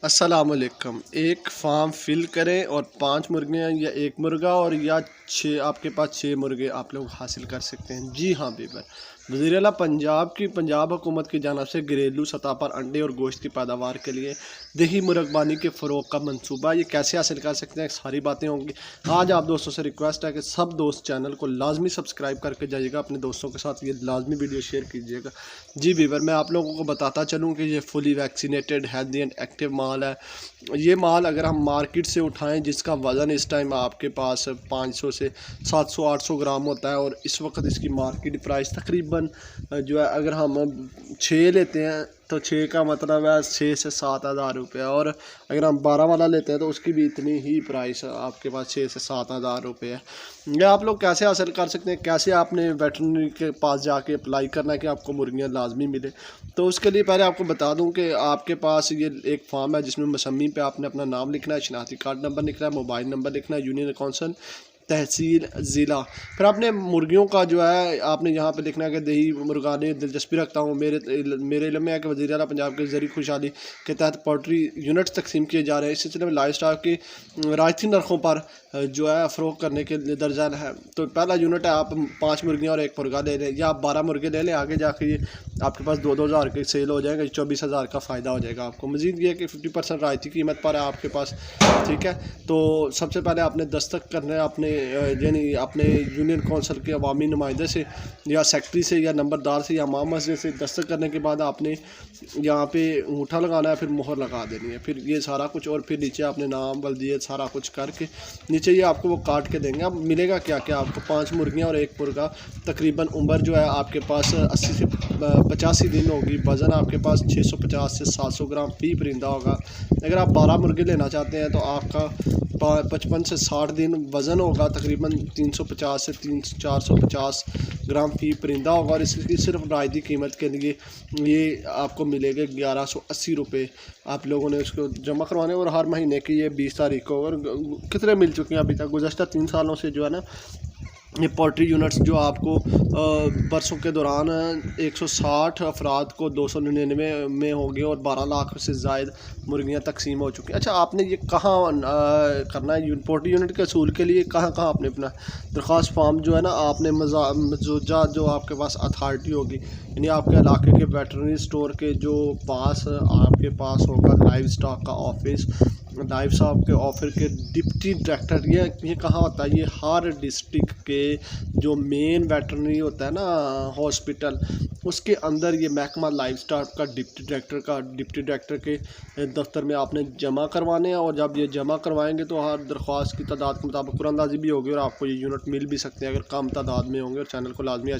अस्सलामुअलैकुम। एक form fill करें और 5 मुर्गियाँ या 1 मुर्गा और या 6 आपके पास 6 मुर्गे आप लोग हासिल कर सकते हैं। जी हाँ बीबर, वज़ीर आला पंजाब हुकूमत की जानिब से घरेलू सतह पर अंडे और गोश्त की पैदावार के लिए दही मुर्गबानी के फ़रोग़ का मंसूबा, ये कैसे हासिल कर सकते हैं, सारी बातें होंगी। आज आप दोस्तों से रिक्वेस्ट है कि सब दोस्त चैनल को लाजमी सब्सक्राइब करके जाइएगा, अपने दोस्तों के साथ ये लाजमी वीडियो शेयर कीजिएगा। जी बीबर, मैं आप लोगों को बताता चलूँ कि ये fully vaccinated healthy and active माल है। ये माल अगर हम मार्केट से उठाएं जिसका वज़न इस टाइम आपके पास 500 से 700-800 ग्राम होता है और इस वक्त इसकी मार्केट प्राइस तकरीबन जो है, अगर हम 6 लेते हैं तो 6 का मतलब है 6 से 7 हज़ार रुपये, और अगर हम 12 वाला लेते हैं तो उसकी भी इतनी ही प्राइस आपके पास 6 से 7 हज़ार रुपये है। ये आप लोग कैसे हासिल कर सकते हैं, कैसे आपने वेटरनरी के पास जाके अप्लाई करना है कि आपको मुर्गियाँ लाजमी मिले। तो उसके लिए पहले आपको बता दूं कि आपके पास ये एक फॉर्म है जिसमें मसम्मी पे आपने अपना नाम लिखना है, शनाख्ती कार्ड नंबर लिखना है, मोबाइल नंबर लिखना है, यूनियन कौंसल, तहसील, ज़िला। फिर आपने मुर्गियों का जो है आपने यहाँ पे लिखना है कि दही मुर्गाने दिलचस्पी रखता हूँ, मेरे इल्म में है कि वज़ीर आला पंजाब के ज़रिए खुशहाली के तहत पोल्ट्री यूनिट्स तकसीम किए जा रहे हैं। इस सिलसिले में लाइव स्टॉक की रायती नरखों पर जो है फ़रोग़ करने के लिए दर्जा है। तो पहला यूनिट है, आप 5 मुर्गियाँ और 1 मुर्गा ले लें, या आप 12 मुर्गे ले लें। आगे जाके ये आपके पास 2-2 हज़ार के सेल हो जाएगा, 24 हज़ार का फ़ायदा हो जाएगा आपको। मज़ीद ये कि 50% रायती कीमत पर है आपके पास, ठीक है। तो सबसे पहले आपने दस्तखत करना है अपने यानी अपने यूनियन कौंसल के अवामी नुमाइंदे से या सेक्रेटरी से या नंबरदार से या इमाम मस्जिद से। दस्तखत करने के बाद आपने यहाँ पे अंगूठा लगाना है, फिर मोहर लगा देनी है, फिर ये सारा कुछ, और फिर नीचे आपने नाम बल्दियत सारा कुछ करके नीचे ये आपको वो काट के देंगे। अब मिलेगा क्या क्या आपको, 5 मुर्गियाँ और 1 मुर्गा। तकरीबन उम्र जो है आपके पास 80 से 85 दिन होगी। वज़न आपके पास 650 से 700 ग्राम फी परिंदा होगा। अगर आप 12 मुर्गे लेना चाहते हैं तो आपका 55 से 60 दिन वज़न होगा, तकरीबन 350 से 450 ग्राम फी परिंदा होगा। और इसकी सिर्फ रायती कीमत के लिए ये आपको मिलेगा 1180 रुपये। आप लोगों ने उसको जमा करवाने, और हर महीने की ये 20 तारीख को। और कितने मिल चुके हैं अभी तक, गुज़श्ता 3 सालों से जो है ना, ये पोल्ट्री यूनिट्स जो आपको बरसों के दौरान 160 अफराद को 299 में हो गए और 12 लाख से ज़ायद मुर्गियाँ तकसीम हो चुकी हैं। अच्छा, आपने ये कहाँ करना है पोल्ट्री यूनिट के असूल के लिए, कहाँ कहाँ आपने अपना दरख्वास्त फॉर्म जो है ना, आपने मौजूदा जो आपके पास अथॉरिटी होगी, यानी आपके इलाके के वेटरनरी स्टोर के जो पास आपके पास होगा लाइव स्टॉक का ऑफिस, लाइव स्टॉक के ऑफिस के डिप्टी डायरेक्टर, ये कहाँ होता है, ये हर डिस्ट्रिक्ट के जो मेन वेटरनरी होता है ना हॉस्पिटल, उसके अंदर ये महकमा लाइव स्टॉक का डिप्टी डायरेक्टर के दफ्तर में आपने जमा करवाने हैं। और जब ये जमा करवाएंगे तो हर दरख्वास्त की तादाद के मुताबिक कुरानंदाजी भी होगी और आपको ये यूनिट मिल भी सकते हैं अगर कम तादाद में होंगे। और चैनल को लाजमी